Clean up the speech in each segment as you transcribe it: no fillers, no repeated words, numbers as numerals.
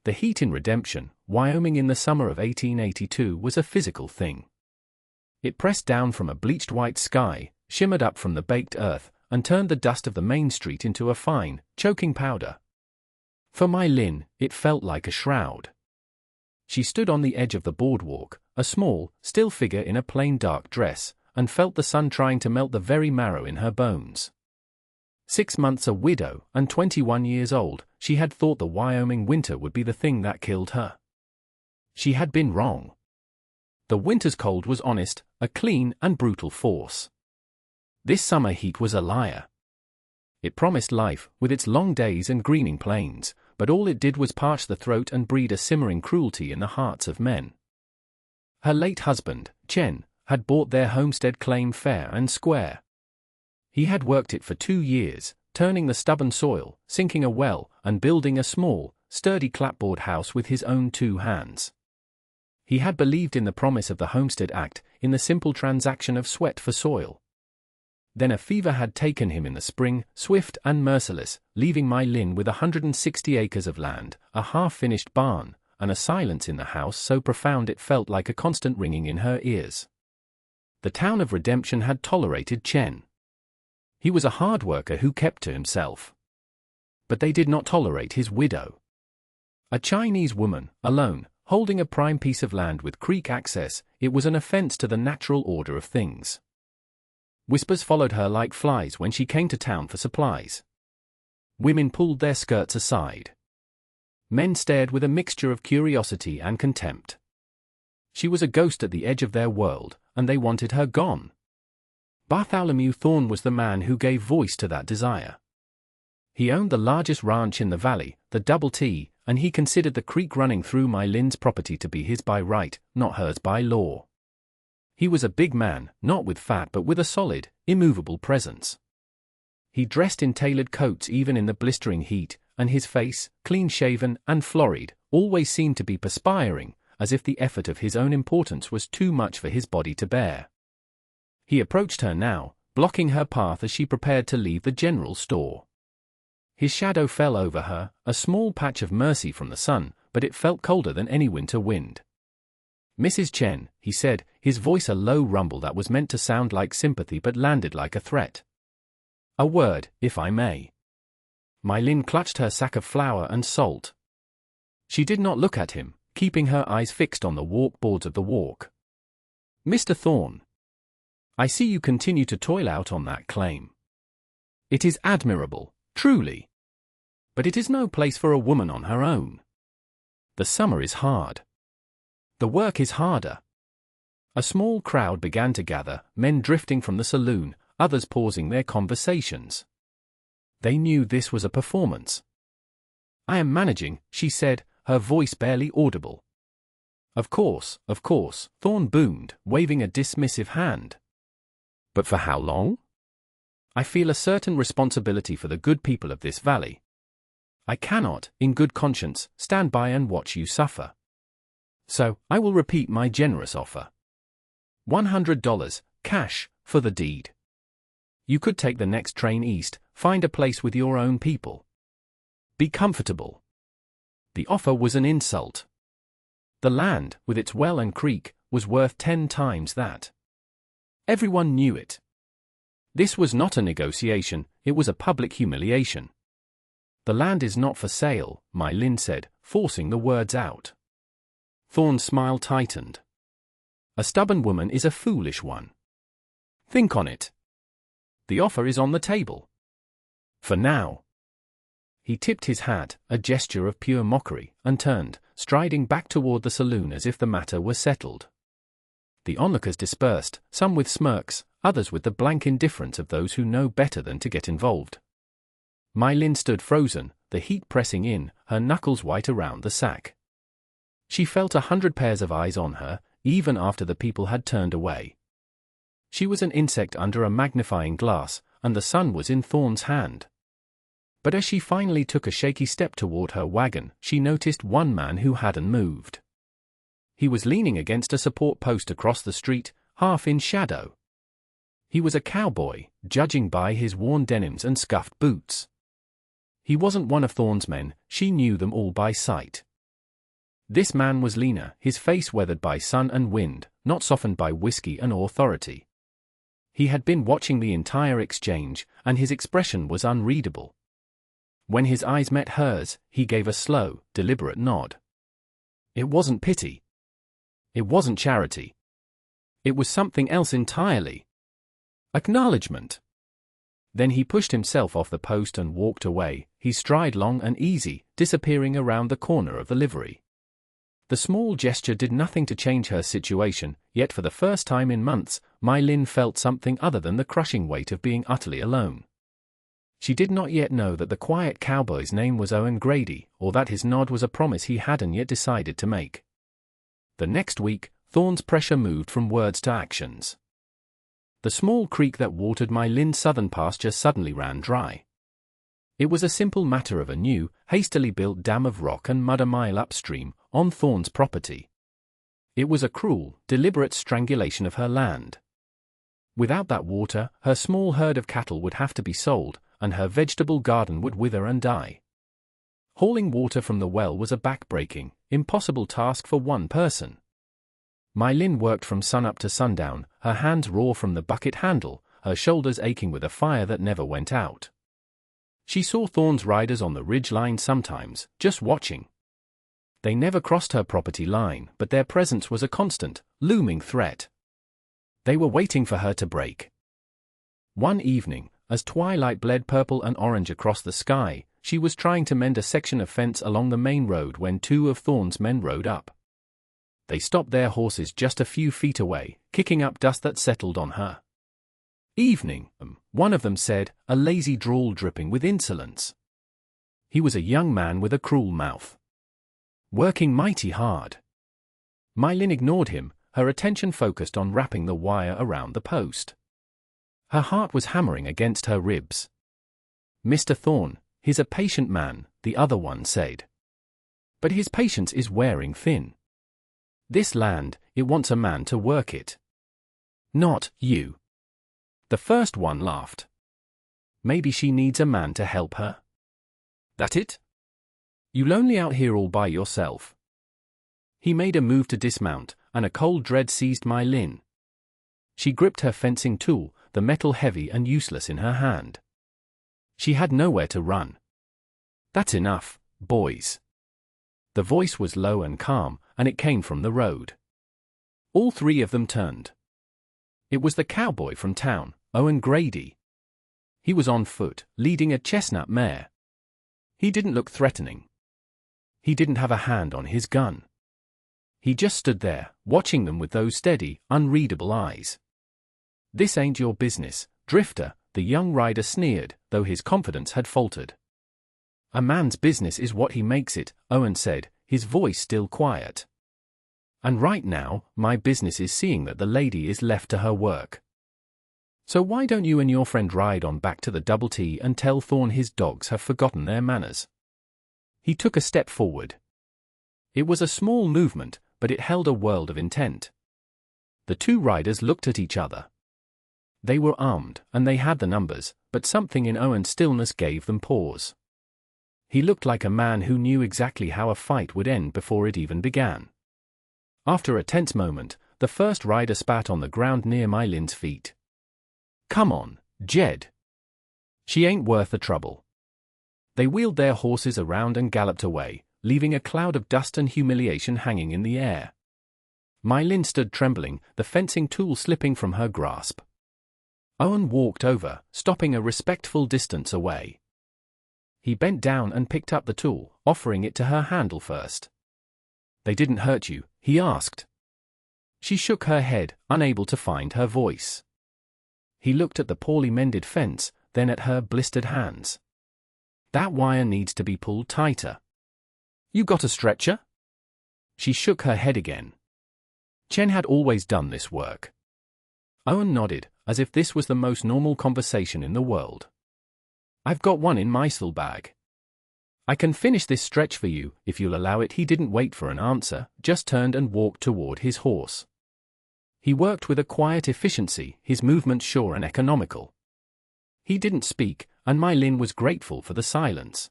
The heat in Redemption, Wyoming in the summer of 1882 was a physical thing. It pressed down from a bleached white sky, shimmered up from the baked earth, and turned the dust of the main street into a fine, choking powder. For My Lin, it felt like a shroud. She stood on the edge of the boardwalk, a small, still figure in a plain dark dress, and felt the sun trying to melt the very marrow in her bones. 6 months a widow and 21 years old, she had thought the Wyoming winter would be the thing that killed her. She had been wrong. The winter's cold was honest, a clean and brutal force. This summer heat was a liar. It promised life, with its long days and greening plains, but all it did was parch the throat and breed a simmering cruelty in the hearts of men. Her late husband, Chen, had bought their homestead claim fair and square. He had worked it for 2 years, turning the stubborn soil, sinking a well, and building a small, sturdy clapboard house with his own 2 hands. He had believed in the promise of the Homestead Act, in the simple transaction of sweat for soil. Then a fever had taken him in the spring, swift and merciless, leaving My Lin with 160 acres of land, a half-finished barn, and a silence in the house so profound it felt like a constant ringing in her ears. The town of Redemption had tolerated Chen. He was a hard worker who kept to himself. But they did not tolerate his widow. A Chinese woman, alone, holding a prime piece of land with creek access, it was an offense to the natural order of things. Whispers followed her like flies when she came to town for supplies. Women pulled their skirts aside. Men stared with a mixture of curiosity and contempt. She was a ghost at the edge of their world, and they wanted her gone. Bartholomew Thorne was the man who gave voice to that desire. He owned the largest ranch in the valley, the Double T, and he considered the creek running through My Lin's property to be his by right, not hers by law. He was a big man, not with fat but with a solid, immovable presence. He dressed in tailored coats even in the blistering heat, and his face, clean-shaven and florid, always seemed to be perspiring, as if the effort of his own importance was too much for his body to bear. He approached her now, blocking her path as she prepared to leave the general store. His shadow fell over her, a small patch of mercy from the sun, but it felt colder than any winter wind. "Mrs. Chen," he said, his voice a low rumble that was meant to sound like sympathy but landed like a threat. "A word, if I may." My Lin clutched her sack of flour and salt. She did not look at him, keeping her eyes fixed on the walk-boards of the walk. "Mr. Thorne, I see you continue to toil out on that claim. It is admirable, truly. But it is no place for a woman on her own. The summer is hard. The work is harder." A small crowd began to gather, men drifting from the saloon, others pausing their conversations. They knew this was a performance. "I am managing," she said, her voice barely audible. Of course," Thorne boomed, waving a dismissive hand. "But for how long? I feel a certain responsibility for the good people of this valley. I cannot, in good conscience, stand by and watch you suffer. So, I will repeat my generous offer. $100, cash, for the deed. You could take the next train east, find a place with your own people. Be comfortable." The offer was an insult. The land, with its well and creek, was worth 10 times that. Everyone knew it. This was not a negotiation, it was a public humiliation. "The land is not for sale," My Lin said, forcing the words out. Thorne's smile tightened. "A stubborn woman is a foolish one. Think on it. The offer is on the table. For now." He tipped his hat, a gesture of pure mockery, and turned, striding back toward the saloon as if the matter were settled. The onlookers dispersed, some with smirks, others with the blank indifference of those who know better than to get involved. My Lin stood frozen, the heat pressing in, her knuckles white around the sack. She felt 100 pairs of eyes on her, even after the people had turned away. She was an insect under a magnifying glass, and the sun was in Thorne's hand. But as she finally took a shaky step toward her wagon, she noticed one man who hadn't moved. He was leaning against a support post across the street, half in shadow. He was a cowboy, judging by his worn denims and scuffed boots. He wasn't one of Thorne's men, she knew them all by sight. This man was leaner, his face weathered by sun and wind, not softened by whiskey and authority. He had been watching the entire exchange, and his expression was unreadable. When his eyes met hers, he gave a slow, deliberate nod. It wasn't pity. It wasn't charity. It was something else entirely. Acknowledgement. Then he pushed himself off the post and walked away, his stride long and easy, disappearing around the corner of the livery. The small gesture did nothing to change her situation, yet for the first time in months, My Lin felt something other than the crushing weight of being utterly alone. She did not yet know that the quiet cowboy's name was Owen Grady, or that his nod was a promise he hadn't yet decided to make. The next week, Thorne's pressure moved from words to actions. The small creek that watered My Lin's southern pasture suddenly ran dry. It was a simple matter of a new, hastily built dam of rock and mud a mile upstream, on Thorne's property. It was a cruel, deliberate strangulation of her land. Without that water, her small herd of cattle would have to be sold, and her vegetable garden would wither and die. Hauling water from the well was a back-breaking, impossible task for one person. My Lin worked from sunup to sundown, her hands raw from the bucket handle, her shoulders aching with a fire that never went out. She saw Thorne's riders on the ridge line sometimes, just watching. They never crossed her property line, but their presence was a constant, looming threat. They were waiting for her to break. One evening, as twilight bled purple and orange across the sky, she was trying to mend a section of fence along the main road when two of Thorne's men rode up. They stopped their horses just a few feet away, kicking up dust that settled on her. "Evening," one of them said, a lazy drawl dripping with insolence. He was a young man with a cruel mouth. "Working mighty hard." My Lin ignored him, her attention focused on wrapping the wire around the post. Her heart was hammering against her ribs. "Mr. Thorne, he's a patient man," the other one said. "But his patience is wearing thin. This land, it wants a man to work it. Not you." The first one laughed. "Maybe she needs a man to help her. That it? You lonely out here all by yourself?" He made a move to dismount, and a cold dread seized My Lin. She gripped her fencing tool, the metal heavy and useless in her hand. She had nowhere to run. "That's enough, boys." The voice was low and calm, and it came from the road. All three of them turned. It was the cowboy from town, Owen Grady. He was on foot, leading a chestnut mare. He didn't look threatening. He didn't have a hand on his gun. He just stood there, watching them with those steady, unreadable eyes. "This ain't your business, Drifter," the young rider sneered, though his confidence had faltered. "A man's business is what he makes it," Owen said, his voice still quiet. "And right now, my business is seeing that the lady is left to her work. So why don't you and your friend ride on back to the Double T and tell Thorne his dogs have forgotten their manners?" He took a step forward. It was a small movement, but it held a world of intent. The two riders looked at each other. They were armed, and they had the numbers, but something in Owen's stillness gave them pause. He looked like a man who knew exactly how a fight would end before it even began. After a tense moment, the first rider spat on the ground near My Lin's feet. "Come on, Jed. She ain't worth the trouble." They wheeled their horses around and galloped away, leaving a cloud of dust and humiliation hanging in the air. My Lin stood trembling, the fencing tool slipping from her grasp. Owen walked over, stopping a respectful distance away. He bent down and picked up the tool, offering it to her handle first. "They didn't hurt you?" he asked. She shook her head, unable to find her voice. He looked at the poorly mended fence, then at her blistered hands. "That wire needs to be pulled tighter. You got a stretcher?" She shook her head again. Chen had always done this work. Owen nodded, as if this was the most normal conversation in the world. "I've got one in my saddle bag. I can finish this stretch for you, if you'll allow it." He didn't wait for an answer, just turned and walked toward his horse. He worked with a quiet efficiency, his movements sure and economical. He didn't speak, and My Lin was grateful for the silence.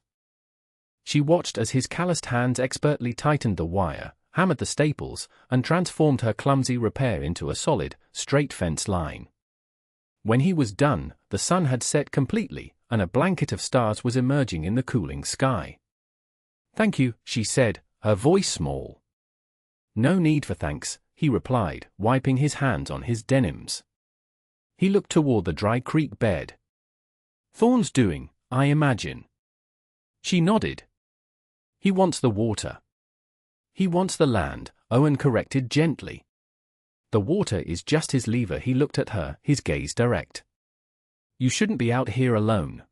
She watched as his calloused hands expertly tightened the wire, hammered the staples, and transformed her clumsy repair into a solid, straight fence line. When he was done, the sun had set completely, and a blanket of stars was emerging in the cooling sky. "Thank you," she said, her voice small. "No need for thanks," he replied, wiping his hands on his denims. He looked toward the dry creek bed. "Thorn's doing, I imagine." She nodded. "He wants the water." "He wants the land," Owen corrected gently. "The water is just his lever." He looked at her, his gaze direct. "You shouldn't be out here alone."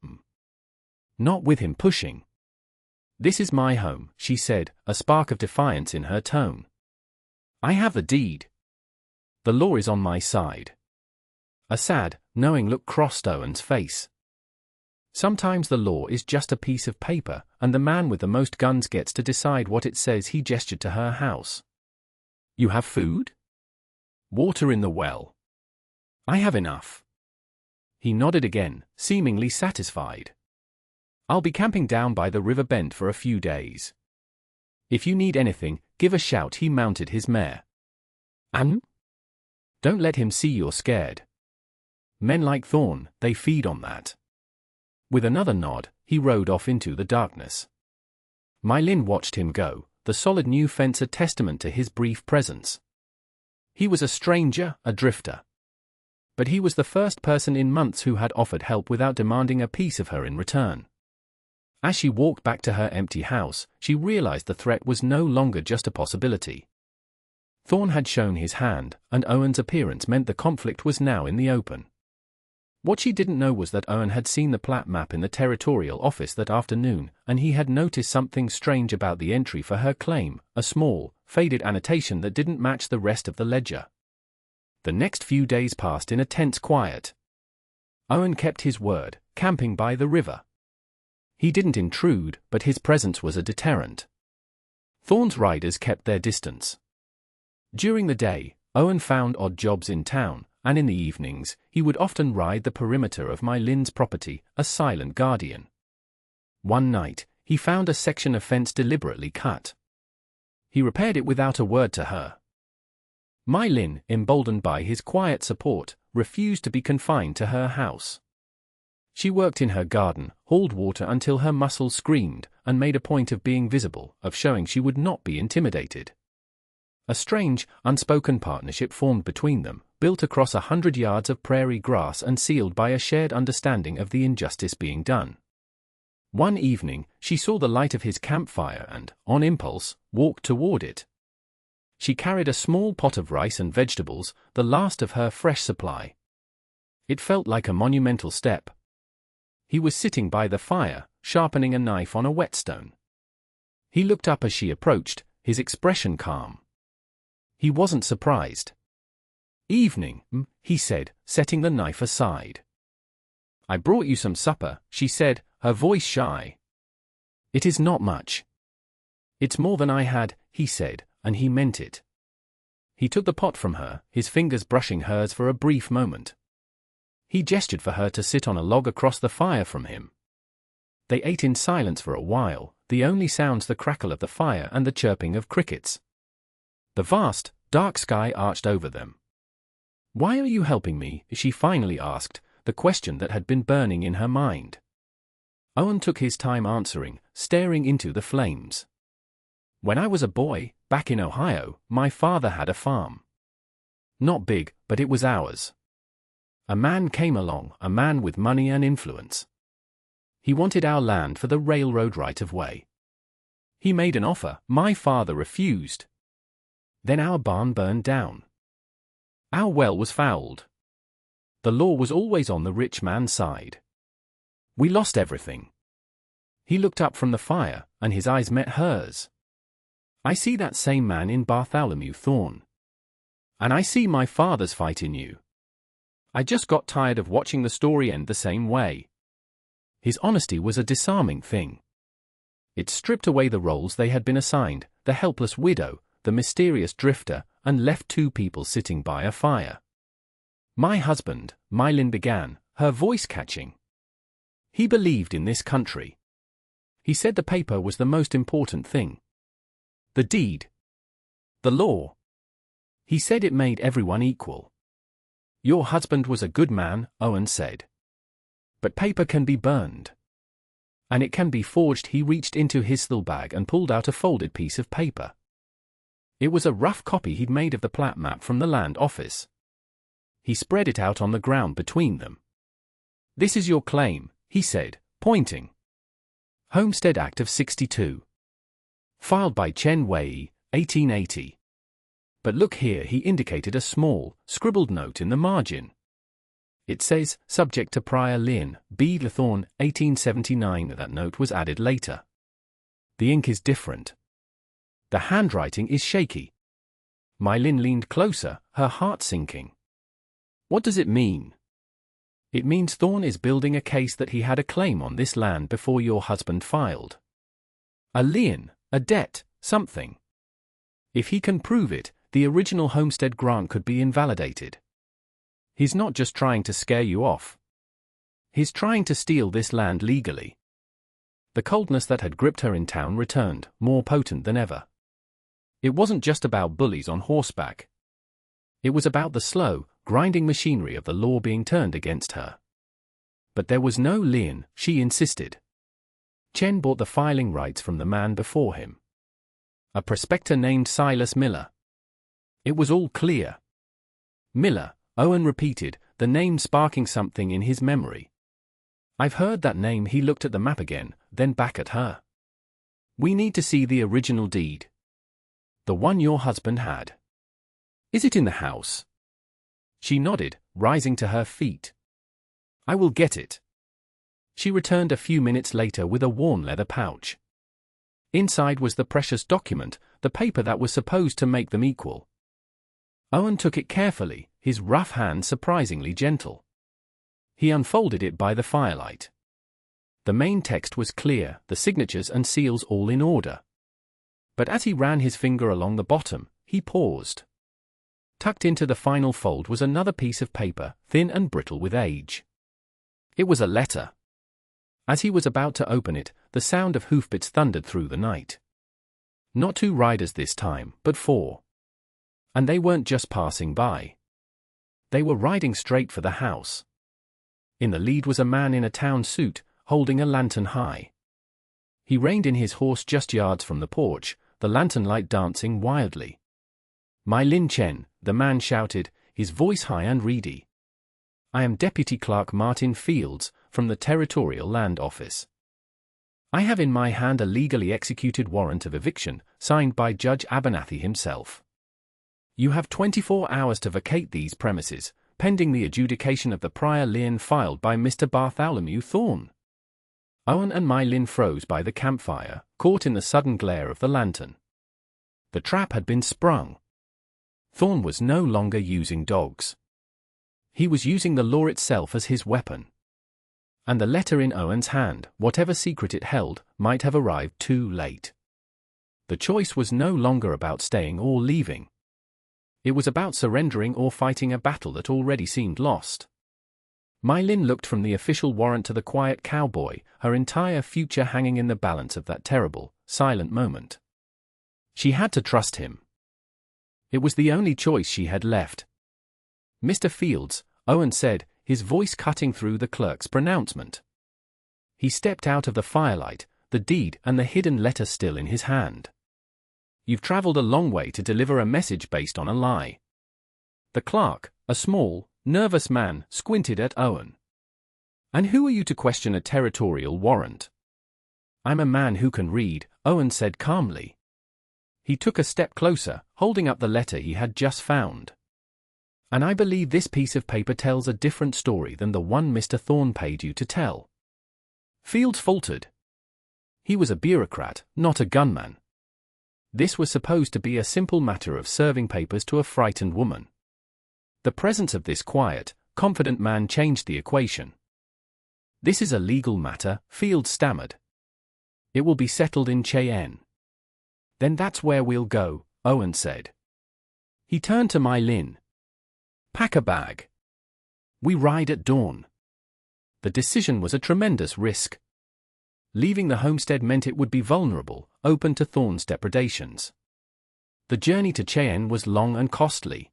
"Not with him pushing." "This is my home," she said, a spark of defiance in her tone. "I have the deed. The law is on my side." A sad, knowing look crossed Owen's face. "Sometimes the law is just a piece of paper, and the man with the most guns gets to decide what it says." He gestured to her house. "You have food? Water in the well?" "I have enough." He nodded again, seemingly satisfied. "I'll be camping down by the river bend for a few days. If you need anything, give a shout." He mounted his mare. Don't let him see you're scared. Men like Thorn, they feed on that." With another nod, he rode off into the darkness. My Lin watched him go, the solid new fence a testament to his brief presence. He was a stranger, a drifter. But he was the first person in months who had offered help without demanding a piece of her in return. As she walked back to her empty house, she realized the threat was no longer just a possibility. Thorn had shown his hand, and Owen's appearance meant the conflict was now in the open. What she didn't know was that Owen had seen the plat map in the territorial office that afternoon, and he had noticed something strange about the entry for her claim, a small, faded annotation that didn't match the rest of the ledger. The next few days passed in a tense quiet. Owen kept his word, camping by the river. He didn't intrude, but his presence was a deterrent. Thorn's riders kept their distance. During the day, Owen found odd jobs in town, and in the evenings, he would often ride the perimeter of My Lin's property, a silent guardian. One night, he found a section of fence deliberately cut. He repaired it without a word to her. My Lin, emboldened by his quiet support, refused to be confined to her house. She worked in her garden, hauled water until her muscles screamed, and made a point of being visible, of showing she would not be intimidated. A strange, unspoken partnership formed between them, built across 100 yards of prairie grass and sealed by a shared understanding of the injustice being done. One evening, she saw the light of his campfire and, on impulse, walked toward it. She carried a small pot of rice and vegetables, the last of her fresh supply. It felt like a monumental step. He was sitting by the fire, sharpening a knife on a whetstone. He looked up as she approached, his expression calm. He wasn't surprised. "Evening," he said, setting the knife aside. "I brought you some supper," she said, her voice shy. "It is not much." "It's more than I had," he said, and he meant it. He took the pot from her, his fingers brushing hers for a brief moment. He gestured for her to sit on a log across the fire from him. They ate in silence for a while, the only sounds the crackle of the fire and the chirping of crickets. The vast, dark sky arched over them. "Why are you helping me?" she finally asked, the question that had been burning in her mind. Owen took his time answering, staring into the flames. "When I was a boy, back in Ohio, my father had a farm. Not big, but it was ours. A man came along, a man with money and influence. He wanted our land for the railroad right-of-way. He made an offer, my father refused. Then our barn burned down. Our well was fouled. The law was always on the rich man's side. We lost everything." He looked up from the fire, and his eyes met hers. "I see that same man in Bartholomew Thorn. And I see my father's fight in you. I just got tired of watching the story end the same way." His honesty was a disarming thing. It stripped away the roles they had been assigned, the helpless widow, the mysterious drifter, and left two people sitting by a fire. "My husband," My Lin began, her voice catching. "He believed in this country. He said the paper was the most important thing. The deed. The law. He said it made everyone equal. Your husband was a good man, Owen said. But paper can be burned. And it can be forged. He reached into his saddlebag and pulled out a folded piece of paper. It was a rough copy he'd made of the plat map from the land office. He spread it out on the ground between them. This is your claim, he said, pointing. Homestead Act of 62. Filed by Chen Wei, 1880. But look here, he indicated a small, scribbled note in the margin. It says, subject to prior lien, B. Lathorne, 1879. That note was added later. The ink is different. The handwriting is shaky. Mylin leaned closer, her heart sinking. What does it mean? It means Thorne is building a case that he had a claim on this land before your husband filed. A lien, a debt, something. If he can prove it, the original homestead grant could be invalidated. He's not just trying to scare you off. He's trying to steal this land legally. The coldness that had gripped her in town returned, more potent than ever. It wasn't just about bullies on horseback. It was about the slow, grinding machinery of the law being turned against her. But there was no lien, she insisted. Chen bought the filing rights from the man before him. A prospector named Silas Miller. It was all clear. Miller, Owen repeated, the name sparking something in his memory. I've heard that name. He looked at the map again, then back at her. We need to see the original deed. The one your husband had. Is it in the house? She nodded, rising to her feet. I will get it. She returned a few minutes later with a worn leather pouch. Inside was the precious document, the paper that was supposed to make them equal. Owen took it carefully, his rough hand surprisingly gentle. He unfolded it by the firelight. The main text was clear, the signatures and seals all in order. But as he ran his finger along the bottom, he paused. Tucked into the final fold was another piece of paper, thin and brittle with age. It was a letter. As he was about to open it, the sound of hoofbeats thundered through the night. Not 2 riders this time, but 4. And they weren't just passing by. They were riding straight for the house. In the lead was a man in a town suit, holding a lantern high. He reined in his horse just yards from the porch, the lantern light dancing wildly. Mylin Chen, the man shouted, his voice high and reedy. I am Deputy Clerk Martin Fields, from the Territorial Land Office. I have in my hand a legally executed warrant of eviction, signed by Judge Abernathy himself. You have 24 hours to vacate these premises, pending the adjudication of the prior lien filed by Mr. Bartholomew Thorne. Owen and Mylin froze by the campfire, caught in the sudden glare of the lantern. The trap had been sprung. Thorne was no longer using dogs. He was using the law itself as his weapon. And the letter in Owen's hand, whatever secret it held, might have arrived too late. The choice was no longer about staying or leaving. It was about surrendering or fighting a battle that already seemed lost. Mylin looked from the official warrant to the quiet cowboy, her entire future hanging in the balance of that terrible, silent moment. She had to trust him. It was the only choice she had left. Mr. Fields, Owen said, his voice cutting through the clerk's pronouncement. He stepped out of the firelight, the deed and the hidden letter still in his hand. You've traveled a long way to deliver a message based on a lie. The clerk, a small, nervous man, squinted at Owen. And who are you to question a territorial warrant? I'm a man who can read, Owen said calmly. He took a step closer, holding up the letter he had just found. And I believe this piece of paper tells a different story than the one Mr. Thorne paid you to tell. Fields faltered. He was a bureaucrat, not a gunman. This was supposed to be a simple matter of serving papers to a frightened woman. The presence of this quiet, confident man changed the equation. This is a legal matter, Fields stammered. It will be settled in Cheyenne. Then that's where we'll go, Owen said. He turned to Mylin. Pack a bag. We ride at dawn. The decision was a tremendous risk. Leaving the homestead meant it would be vulnerable, open to Thorne's depredations. The journey to Cheyenne was long and costly.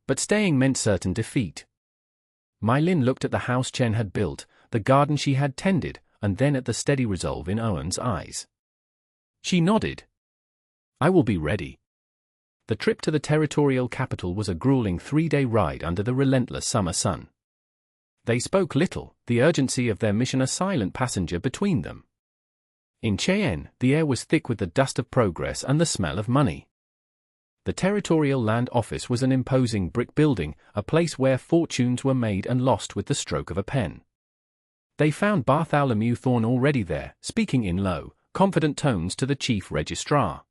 But staying meant certain defeat. Mai Lin looked at the house Chen had built, the garden she had tended, and then at the steady resolve in Owen's eyes. She nodded. I will be ready. The trip to the territorial capital was a grueling 3-day ride under the relentless summer sun. They spoke little, the urgency of their mission a silent passenger between them. In Cheyenne, the air was thick with the dust of progress and the smell of money. The Territorial Land Office was an imposing brick building, a place where fortunes were made and lost with the stroke of a pen. They found Bartholomew Thorne already there, speaking in low, confident tones to the chief registrar.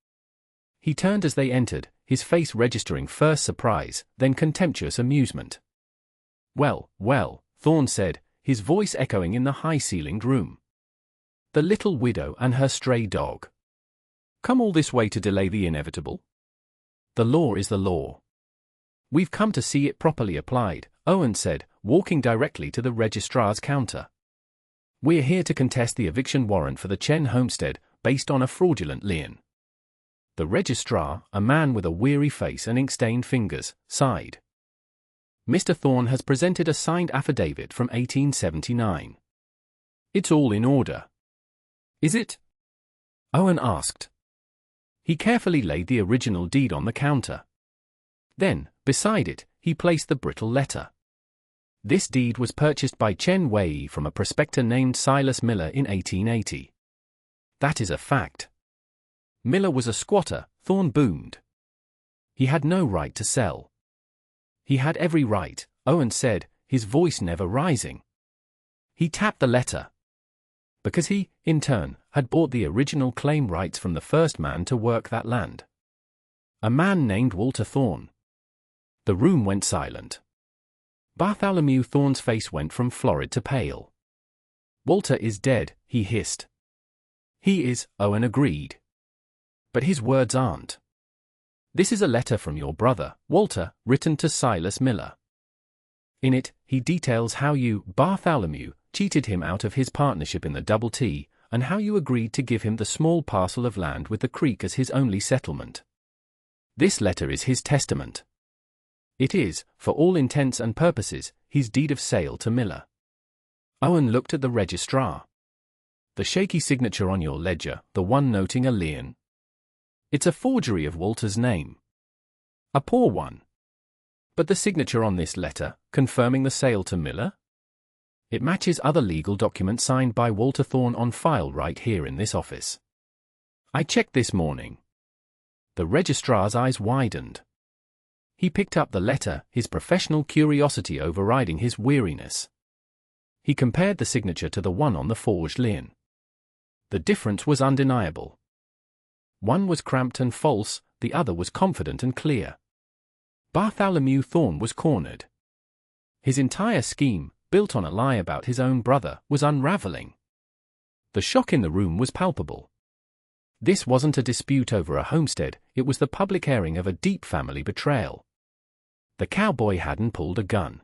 He turned as they entered, his face registering first surprise, then contemptuous amusement. Well, well, Thorne said, his voice echoing in the high-ceilinged room. The little widow and her stray dog. Come all this way to delay the inevitable? The law is the law. We've come to see it properly applied, Owen said, walking directly to the registrar's counter. We're here to contest the eviction warrant for the Chen homestead, based on a fraudulent lien. The registrar, a man with a weary face and ink-stained fingers, sighed. Mr. Thorne has presented a signed affidavit from 1879. It's all in order. Is it? Owen asked. He carefully laid the original deed on the counter. Then, beside it, he placed the brittle letter. This deed was purchased by Chen Wei from a prospector named Silas Miller in 1880. That is a fact. Miller was a squatter, Thorne boomed. He had no right to sell. He had every right, Owen said, his voice never rising. He tapped the letter. Because he, in turn, had bought the original claim rights from the first man to work that land. A man named Walter Thorne. The room went silent. Bartholomew Thorne's face went from florid to pale. Walter is dead, he hissed. He is, Owen agreed. But his words aren't. This is a letter from your brother, Walter, written to Silas Miller. In it, he details how you, Bartholomew, cheated him out of his partnership in the Double T, and how you agreed to give him the small parcel of land with the creek as his only settlement. This letter is his testament. It is, for all intents and purposes, his deed of sale to Miller. Owen looked at the registrar. The shaky signature on your ledger, the one noting a lien. It's a forgery of Walter's name. A poor one. But the signature on this letter, confirming the sale to Miller? It matches other legal documents signed by Walter Thorne on file right here in this office. I checked this morning. The registrar's eyes widened. He picked up the letter, his professional curiosity overriding his weariness. He compared the signature to the one on the forged lien. The difference was undeniable. One was cramped and false, the other was confident and clear. Bartholomew Thorne was cornered. His entire scheme, built on a lie about his own brother, was unraveling. The shock in the room was palpable. This wasn't a dispute over a homestead, it was the public airing of a deep family betrayal. The cowboy hadn't pulled a gun.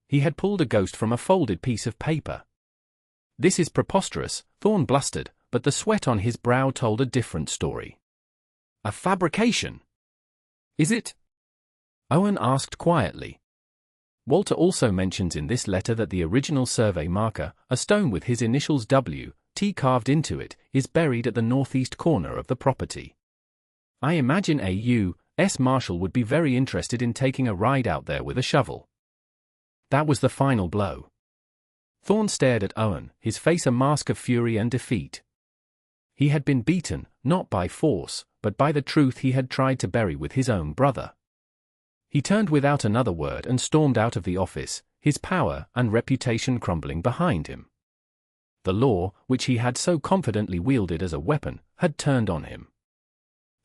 He had pulled a ghost from a folded piece of paper. This is preposterous, Thorne blustered, but the sweat on his brow told a different story. A fabrication? Is it? Owen asked quietly. Walter also mentions in this letter that the original survey marker, a stone with his initials W.T. carved into it, is buried at the northeast corner of the property. I imagine a U.S. Marshal would be very interested in taking a ride out there with a shovel. That was the final blow. Thorne stared at Owen, his face a mask of fury and defeat. He had been beaten, not by force, but by the truth he had tried to bury with his own brother. He turned without another word and stormed out of the office, his power and reputation crumbling behind him. The law, which he had so confidently wielded as a weapon, had turned on him.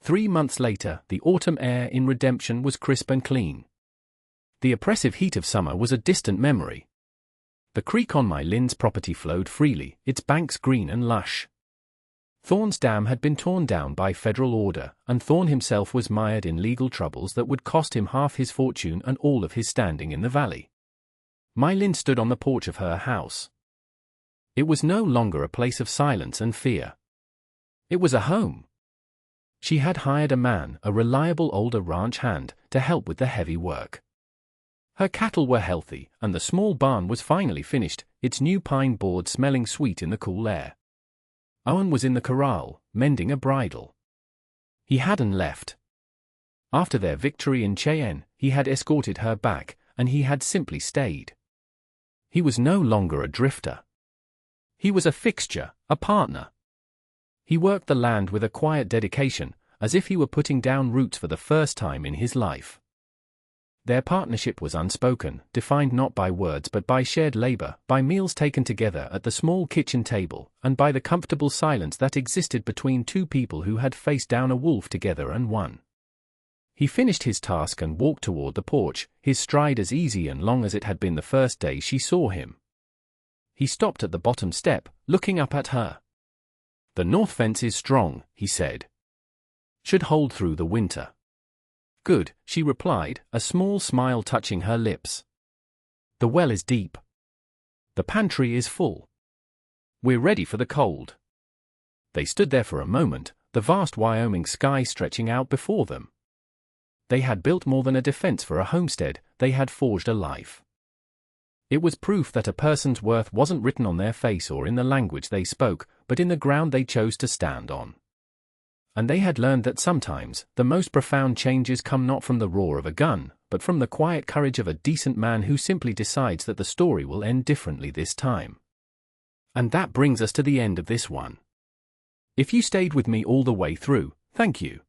3 months later, the autumn air in Redemption was crisp and clean. The oppressive heat of summer was a distant memory. The creek on Mai Lin's property flowed freely, its banks green and lush. Thorne's dam had been torn down by federal order, and Thorne himself was mired in legal troubles that would cost him half his fortune and all of his standing in the valley. Mai Lin stood on the porch of her house. It was no longer a place of silence and fear. It was a home. She had hired a man, a reliable older ranch hand, to help with the heavy work. Her cattle were healthy, and the small barn was finally finished, its new pine board smelling sweet in the cool air. Owen was in the corral, mending a bridle. He hadn't left. After their victory in Cheyenne, he had escorted her back, and he had simply stayed. He was no longer a drifter. He was a fixture, a partner. He worked the land with a quiet dedication, as if he were putting down roots for the first time in his life. Their partnership was unspoken, defined not by words but by shared labor, by meals taken together at the small kitchen table, and by the comfortable silence that existed between two people who had faced down a wolf together and won. He finished his task and walked toward the porch, his stride as easy and long as it had been the first day she saw him. He stopped at the bottom step, looking up at her. "The north fence is strong," he said. "Should hold through the winter." "Good," she replied, a small smile touching her lips. "The well is deep. The pantry is full. We're ready for the cold." They stood there for a moment, the vast Wyoming sky stretching out before them. They had built more than a defense for a homestead, they had forged a life. It was proof that a person's worth wasn't written on their face or in the language they spoke, but in the ground they chose to stand on. And they had learned that sometimes, the most profound changes come not from the roar of a gun, but from the quiet courage of a decent man who simply decides that the story will end differently this time. And that brings us to the end of this one. If you stayed with me all the way through, thank you.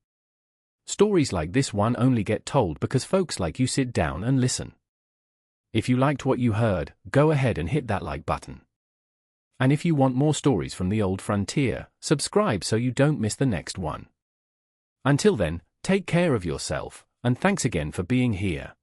Stories like this one only get told because folks like you sit down and listen. If you liked what you heard, go ahead and hit that like button. And if you want more stories from the old frontier, subscribe so you don't miss the next one. Until then, take care of yourself, and thanks again for being here.